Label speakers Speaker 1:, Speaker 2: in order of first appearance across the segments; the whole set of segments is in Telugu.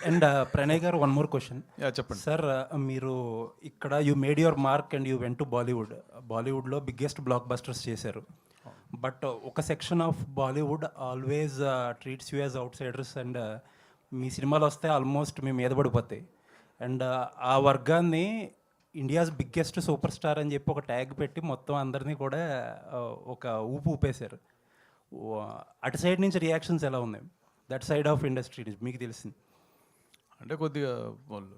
Speaker 1: అండ్ ప్రణయ్ గారు, వన్ మోర్ క్వశ్చన్.
Speaker 2: యా చెప్పండి.
Speaker 1: సార్, మీరు ఇక్కడ you made your mark and you went to Bollywood. బాలీవుడ్లో బిగ్గెస్ట్ బ్లాక్ బస్టర్స్ చేశారు. బట్ ఒక section of Bollywood always treats you as outsiders. And మీ సినిమాలు వస్తే ఆల్మోస్ట్ మీ మీద పడిపోతాయి. అండ్ ఆ వర్గాన్ని ఇండియాస్ బిగ్గెస్ట్ సూపర్ స్టార్ అని చెప్పి ఒక ట్యాగ్ పెట్టి మొత్తం అందరినీ కూడా ఒక ఊపు ఊపేశారు. అటు సైడ్ నుంచి రియాక్షన్స్ ఎలా ఉన్నాయి? దట్ సైడ్ ఆఫ్ ఇండస్ట్రీ నుంచి మీకు తెలిసింది.
Speaker 2: అంటే కొద్దిగా వాళ్ళు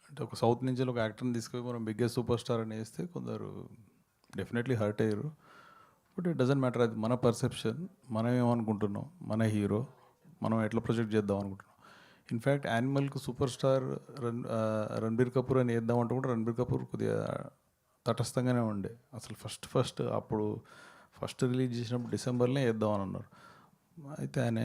Speaker 2: అంటే ఒక సౌత్ నుంచి ఒక యాక్టర్ని తీసుకొని మనం బిగ్గెస్ట్ సూపర్ స్టార్ అని వేస్తే కొందరు డెఫినెట్లీ హర్ట్ అయ్యారు. బట్ ఇట్ డజంట్ మ్యాటర్, అది మన పర్సెప్షన్. మనం ఏమనుకుంటున్నాం, మన హీరో మనం ఎట్లా ప్రొజెక్ట్ చేద్దాం అనుకుంటున్నాం. ఇన్ఫ్యాక్ట్ యానిమల్కి సూపర్ స్టార్ రణబీర్ కపూర్ అని వేద్దామంటే కూడా రణబీర్ కపూర్ కొద్దిగా తటస్థంగానే ఉండే. అసలు అప్పుడు ఫస్ట్ రిలీజ్ చేసినప్పుడు డిసెంబర్లో వేద్దామని అన్నారు. అయితే ఆయన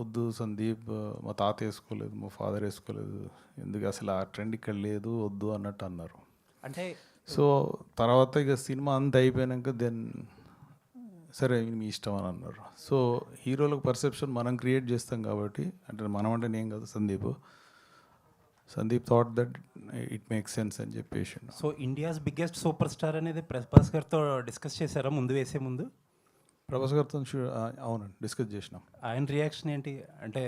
Speaker 2: వద్దు సందీప్, మా తాత వేసుకోలేదు, మా ఫాదర్ వేసుకోలేదు, ఎందుకు అసలు ఆ ట్రెండ్ ఇక్కడ లేదు, వద్దు అన్నట్టు అన్నారు.
Speaker 1: అంటే
Speaker 2: సో తర్వాత ఇక సినిమా అంతా అయిపోయాక దెన్ సరే మీ ఇష్టం అని అన్నారు. సో హీరోలకు పర్సెప్షన్ మనం క్రియేట్ చేస్తాం కాబట్టి, అంటే మనం అంటే నేను కాదు, Sandeep thought that it make sense అని చెప్పేసి.
Speaker 1: So India's biggest super star అనేది ప్రభాస్ గారితో డిస్కస్ చేశారా ముందు వేసే ముందు?
Speaker 2: ప్రభాస్ గారితో అవునండి డిస్కస్ చేసినాం.
Speaker 1: ఆయన రియాక్షన్ ఏంటి? అంటే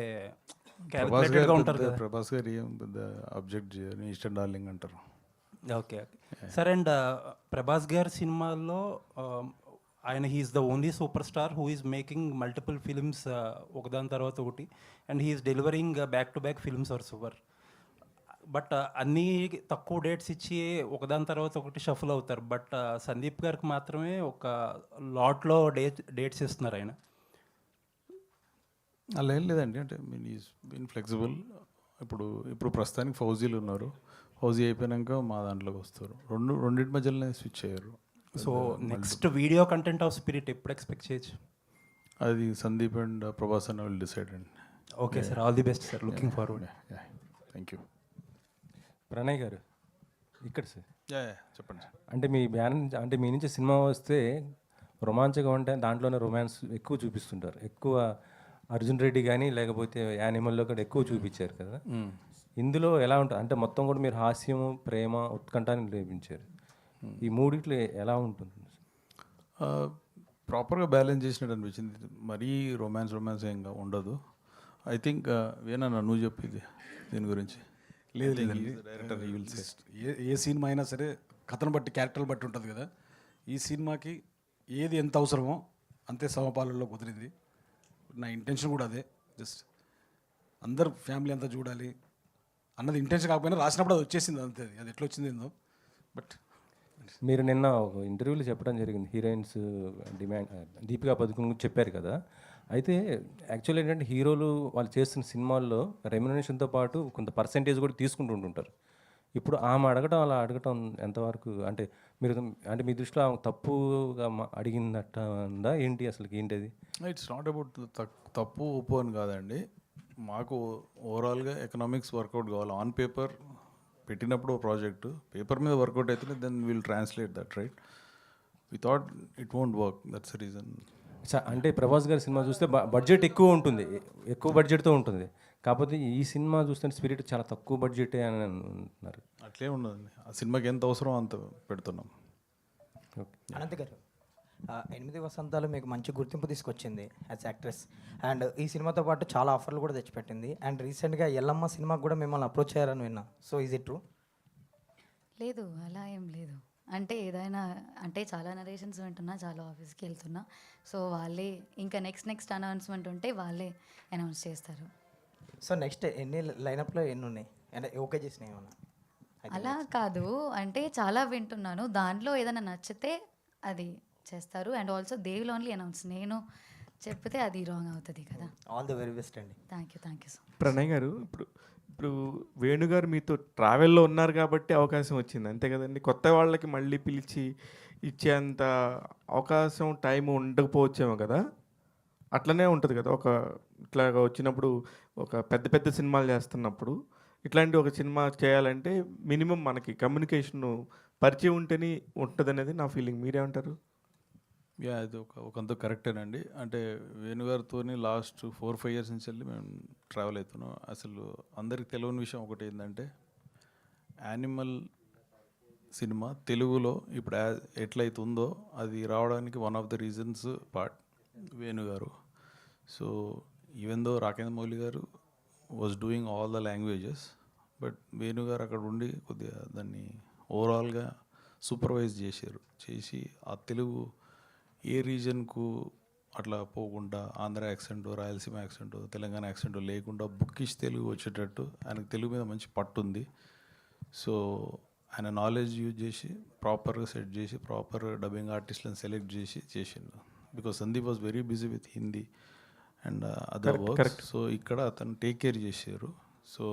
Speaker 2: ప్రభాస్
Speaker 1: క్యాలిక్యులేటెడ్గా ఉంటారు
Speaker 2: గారు
Speaker 1: కదా.
Speaker 2: ప్రభాస్ గారు ఏం పెద్ద అబ్జెక్ట్ చేయరు, ఈస్టర్న్ డార్లింగ్ అంటారు.
Speaker 1: ఓకే ఓకే సరే. అండ్ ప్రభాస్ గారి సినిమాల్లో ఆయన he's the only super star who is making multiple films ఒకదాని తర్వాత ఒకటి. And he's delivering back to back films are super. But అన్నీ తక్కువ డేట్స్ ఇచ్చి ఒకదాని తర్వాత ఒకటి షఫుల్ అవుతారు. బట్ సందీప్ గారికి మాత్రమే ఒక లాట్లో డేట్స్ ఇస్తున్నారు ఆయన.
Speaker 2: అలా ఏం లేదండి, అంటే మీన్ ఈజ్ బీన్ ఫ్లెక్సిబుల్. ఇప్పుడు ప్రస్తుతానికి ఫౌజీలు ఉన్నారు, ఫౌజీ అయిపోయాక మా దాంట్లోకి వస్తారు. రెండింటి మధ్యలోనే స్విచ్ అయ్యారు.
Speaker 1: So next video content of spirit ఎప్పుడు ఎక్స్పెక్ట్ చేయొచ్చు?
Speaker 2: అది సందీప్ అండ్ ప్రభాస్ అన్న విల్ డిసైడ్ అండి.
Speaker 1: Okay sir, all the best sir, looking forward.
Speaker 2: Thank you.
Speaker 3: Pranay గారు ఇక్కడ సార్.
Speaker 2: చెప్పండి సార్.
Speaker 3: అంటే మీ బ్యాన్ అంటే మీ నుంచి సినిమా వస్తే రొమాంచగా ఉంటే దాంట్లోనే రొమాన్స్ ఎక్కువ చూపిస్తుంటారు. ఎక్కువ అర్జున్ రెడ్డి కానీ లేకపోతే యానిమల్లో కూడా ఎక్కువ చూపించారు కదా. ఇందులో ఎలా ఉంటుంది అంటే మొత్తం కూడా మీరు హాస్యము, ప్రేమ, ఉత్కంఠాన్ని లేపించారు. ఈ మూడిట్లో ఎలా ఉంటుంది?
Speaker 2: ప్రాపర్గా బ్యాలెన్స్ చేసినట్టు అనిపించింది. మరీ రొమాన్స్ ఏం ఉండదు. ఐ థింక్ వేనన్నా నువ్వు చెప్పింది దీని గురించి.
Speaker 4: లేదు లేదండి, ఏ సినిమా అయినా సరే కథను బట్టి, క్యారెక్టర్లు బట్టి ఉంటుంది కదా. ఈ సినిమాకి ఏది ఎంత అవసరమో అంతే సమపాలనలో కుదిరింది. నా ఇంటెన్షన్ కూడా అదే. జస్ట్ అందరు ఫ్యామిలీ అంతా చూడాలి అన్నది ఇంటెన్షన్ కాకపోయినా రాసినప్పుడు అది వచ్చేసింది అంతే. అది ఎట్లా వచ్చింది ఏందో. బట్
Speaker 3: మీరు నిన్న ఒక ఇంటర్వ్యూలో చెప్పడం జరిగింది, హీరోయిన్స్ డిమాండ్ దీపికా పదుకుని గురించి చెప్పారు కదా. అయితే యాక్చువల్లీ ఏంటంటే హీరోలు వాళ్ళు చేస్తున్న సినిమాల్లో రెమ్యునరేషన్తో పాటు కొంత పర్సెంటేజ్ కూడా తీసుకుంటుంటారు. ఇప్పుడు ఆమె అలా అడగటం ఎంతవరకు అంటే మీరు అంటే మీ దృష్టిలో ఆమె తప్పుగా అడిగిందట ఉందా ఏంటి, అసలు ఏంటి అది?
Speaker 2: ఇట్స్ నాట్ అబౌట్ తప్పు ఒప్పు అని కాదండి. మాకు ఓవరాల్గా ఎకనామిక్స్ వర్కౌట్ కావాలి. ఆన్ పేపర్ పెట్టినప్పుడు ప్రాజెక్టు పేపర్ మీద వర్కౌట్ అయితే then will translate that, right? We thought it won't work, that's the reason.
Speaker 3: అంటే ప్రభాస్ గారి సినిమా చూస్తే బడ్జెట్ ఎక్కువ ఉంటుంది, ఎక్కువ బడ్జెట్తో ఉంటుంది. కాకపోతే ఈ సినిమా చూస్తే స్పిరిట్ చాలా తక్కువ బడ్జెటే అని అంటున్నారు.
Speaker 2: అట్లే ఉండదండి, ఆ సినిమాకి ఎంత అవసరం అంత పెడుతున్నాం.
Speaker 3: ఓకే.
Speaker 5: అనంత్ గారు, 8 వసంతాలు మీకు మంచి గుర్తింపు తీసుకొచ్చింది యాజ్ యాక్ట్రెస్. అండ్ ఈ సినిమాతో పాటు చాలా ఆఫర్లు కూడా తెచ్చిపెట్టింది. అండ్ రీసెంట్గా ఎల్లమ్మ సినిమాకి కూడా మిమ్మల్ని అప్రోచ్ అయ్యారని విన్నా. So is it true?
Speaker 6: లేదు, అలా ఏం లేదు. అంటే ఏదైనా అంటే చాలా నరేషన్స్ వింటున్నా, చాలా ఆఫీస్కి వెళ్తున్నా. సో వాళ్ళే ఇంకా నెక్స్ట్ అనౌన్స్మెంట్ ఉంటే వాళ్ళే అనౌన్స్ చేస్తారు.
Speaker 5: సో నెక్స్ట్ ఎన్ని లైనప్లో ఎన్ని ఉన్నాయి అంటే ఓకే చేసినాయి ఏమన్నా?
Speaker 6: అలా కాదు, అంటే చాలా వింటున్నాను, దాంట్లో ఏదైనా నచ్చితే అది చేస్తారు. And also they will only announce. నేను చెప్తే అది రాంగ్ అవుతుంది కదా.
Speaker 5: ఆల్ ది వెరీ బెస్ట్ అండి.
Speaker 6: Thank you so much.
Speaker 7: Pranay గారు, ఇప్పుడు వేణుగారు మీతో ట్రావెల్లో ఉన్నారు కాబట్టి అవకాశం వచ్చింది, అంతే కదండి. కొత్త వాళ్ళకి మళ్ళీ పిలిచి ఇచ్చేంత అవకాశం టైం ఉండకపోవచ్చేమో కదా. అట్లనే ఉంటుంది కదా, ఒక ఇట్లాగా వచ్చినప్పుడు ఒక పెద్ద సినిమాలు చేస్తున్నప్పుడు ఇట్లాంటి ఒక సినిమా చేయాలంటే మినిమం మనకి కమ్యూనికేషన్ పరిచయం ఉంటేనే ఉంటుంది అనేది నా ఫీలింగ్. మీరేమంటారు?
Speaker 2: యా అది ఒకంత కరెక్టేనండి. అంటే వేణుగారితో లాస్ట్ 4-5 ఇయర్స్ నుంచి వెళ్ళి మేము ట్రావెల్ అవుతున్నాం. అసలు అందరికి తెలియని విషయం ఒకటి ఏంటంటే యానిమల్ సినిమా తెలుగులో ఇప్పుడు ఎట్లయితుందో అది రావడానికి one of the reasons part వేణుగారు. సో ఈవెన్ దో రాకేంద్ర మౌళి గారు was doing all the languages, but వేణుగారు అక్కడ ఉండి కొద్దిగా దాన్ని ఓవరాల్గా సూపర్వైజ్ చేసి ఆ తెలుగు ఏ రీజన్కు అట్లా పోకుండా Andhra accent, Rayalaseema accent, Telangana accent లేకుండా బుక్కిష్ తెలుగు వచ్చేటట్టు ఆయనకు తెలుగు మీద మంచి పట్టు ఉంది. సో ఆయన నాలెడ్జ్ యూజ్ చేసి ప్రాపర్గా సెట్ చేసి ప్రాపర్ డబ్బింగ్ ఆర్టిస్ట్లను సెలెక్ట్ చేసి చేసిండు. Because Sandeep was very busy with Hindi and other works. So ఇక్కడ అతను టేక్ కేర్ చేశారు. So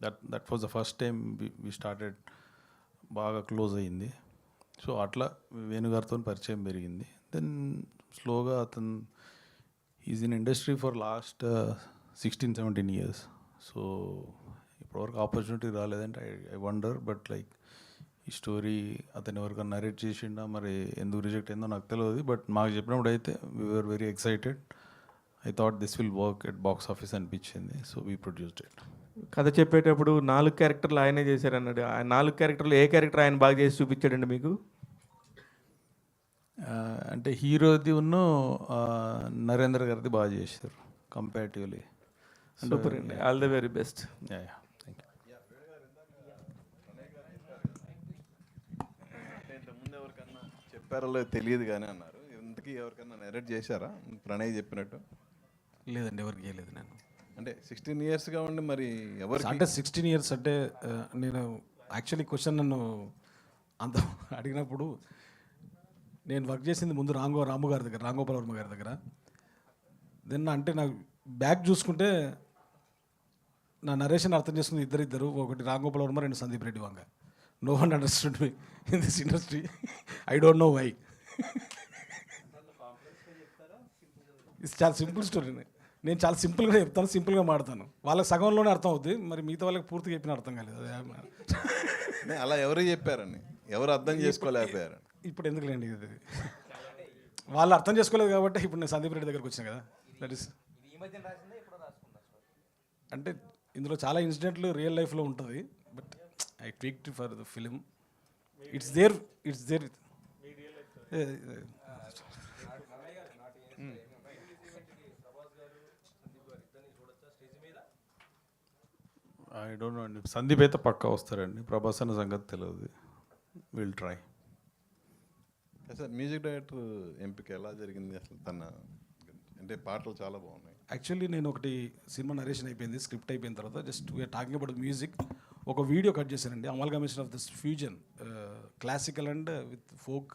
Speaker 2: that was the first time we started బాగా క్లోజ్ అయ్యింది. సో అట్లా వేణుగారితో పరిచయం పెరిగింది. దెన్ స్లోగా అతను is in industry for last 16-17 years. So ఇప్పటివరకు ఆపర్చునిటీ రాలేదంటే ఐ వండర్. బట్ లైక్ ఈ స్టోరీ అతను ఎవరికైనా నరేట్ చేసిండా మరి ఎందుకు రిజెక్ట్ అయిందో నాకు తెలియదు. బట్ మాకు చెప్పినప్పుడు అయితే we're very excited. I thought this will work at box office అనిపించింది. So we produced it.
Speaker 7: కథ చెప్పేటప్పుడు 4 క్యారెక్టర్లు ఆయనే చేశారన్నాడు. ఆ 4 క్యారెక్టర్లు ఏ క్యారెక్టర్ ఆయన బాగా చేసి చూపించాడండి మీకు?
Speaker 2: అంటే హీరోది ఉన్న నరేంద్ర గారిది బాగా చేశారు కంపారిటివ్లీ.
Speaker 7: సూపర్ అండి, all the very best.
Speaker 2: Thank you.
Speaker 8: ఇంతకుముందు ఎవరికన్నా చెప్పారో తెలియదు కానీ అన్నారు. ఇంతకీ ఎవరికన్నా నెరేట్ చేశారా ప్రణయ్ చెప్పినట్టు?
Speaker 4: లేదండి, ఎవరికి చేయలేదు నేను.
Speaker 8: అంటే 16 ఇయర్స్గా ఉండి మరి ఎవరు
Speaker 4: అంటే 16 ఇయర్స్ అంటే నేను యాక్చువల్లీ క్వశ్చన్ నన్ను అంత అడిగినప్పుడు నేను వర్క్ చేసింది ముందు రాము గారి దగ్గర, రాంగోపాల్ వర్మ గారి దగ్గర. దెన్ అంటే నాకు బ్యాక్ చూసుకుంటే నా నరేషన్ అర్థం చేసుకుంది ఇద్దరు, ఒకటి Ramgopal Varma, 2 Sandeep Reddy Vanga. No one understood me in this industry. I don't know why. ఇది చాలా సింపుల్ స్టోరీ. నేను చాలా సింపుల్గా చెప్తాను, సింపుల్గా మాడతాను. వాళ్ళకి సగంలోనే అర్థం అవుతుంది, మరి మిగతా వాళ్ళకి పూర్తిగా చెప్పిన అర్థం కాలేదు.
Speaker 8: నే అలా ఎవరు చెప్పారని, ఎవరు అర్థం చేసుకోలేకపోయారు?
Speaker 4: ఇప్పుడు ఎందుకులేండి, ఇది వాళ్ళు అర్థం చేసుకోలేదు కాబట్టి ఇప్పుడు నేను సందీప్ రెడ్డి దగ్గరకు వచ్చిన కదా. దట్ ఈస్ అంటే ఇందులో చాలా ఇన్సిడెంట్లు రియల్ లైఫ్లో ఉంటుంది. But I tweaked for the film. It's there.
Speaker 2: I don't know అండి. సందీప్ అయితే పక్కా వస్తారండి. ప్రభాస్ అన్న సంగతి తెలియదు. Will try.
Speaker 8: Sir music director ఎంపిక ఎలా జరిగింది అసలు? తన అంటే పాటలు చాలా బాగున్నాయి.
Speaker 4: యాక్చువల్లీ నేను ఒకటి సినిమా నరేషన్ అయిపోయింది, స్క్రిప్ట్ అయిపోయిన తర్వాత just we're talking about music. ఒక వీడియో కట్ చేశానండి, amalgamation of this fusion classical and with folk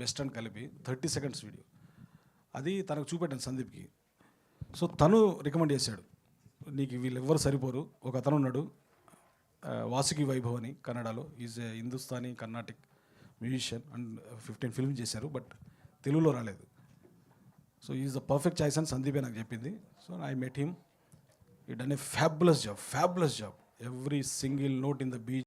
Speaker 4: western కలిపి 30 seconds వీడియో. అది తనకు చూపెట్టాను సందీప్కి. సో తను రికమెండ్ చేశాడు, నీకు వీళ్ళెవ్వరు సరిపోరు, ఒక అతను ఉన్నాడు వాసుకి వైభవ్ అని, కన్నడలో. Is a Hindustani Carnatic musician and 15 films చేశారు, బట్ తెలుగులో రాలేదు. So is the perfect choice అని సందీపే నాకు చెప్పింది. So I met him. He done a fabulous job. Every single note in the beach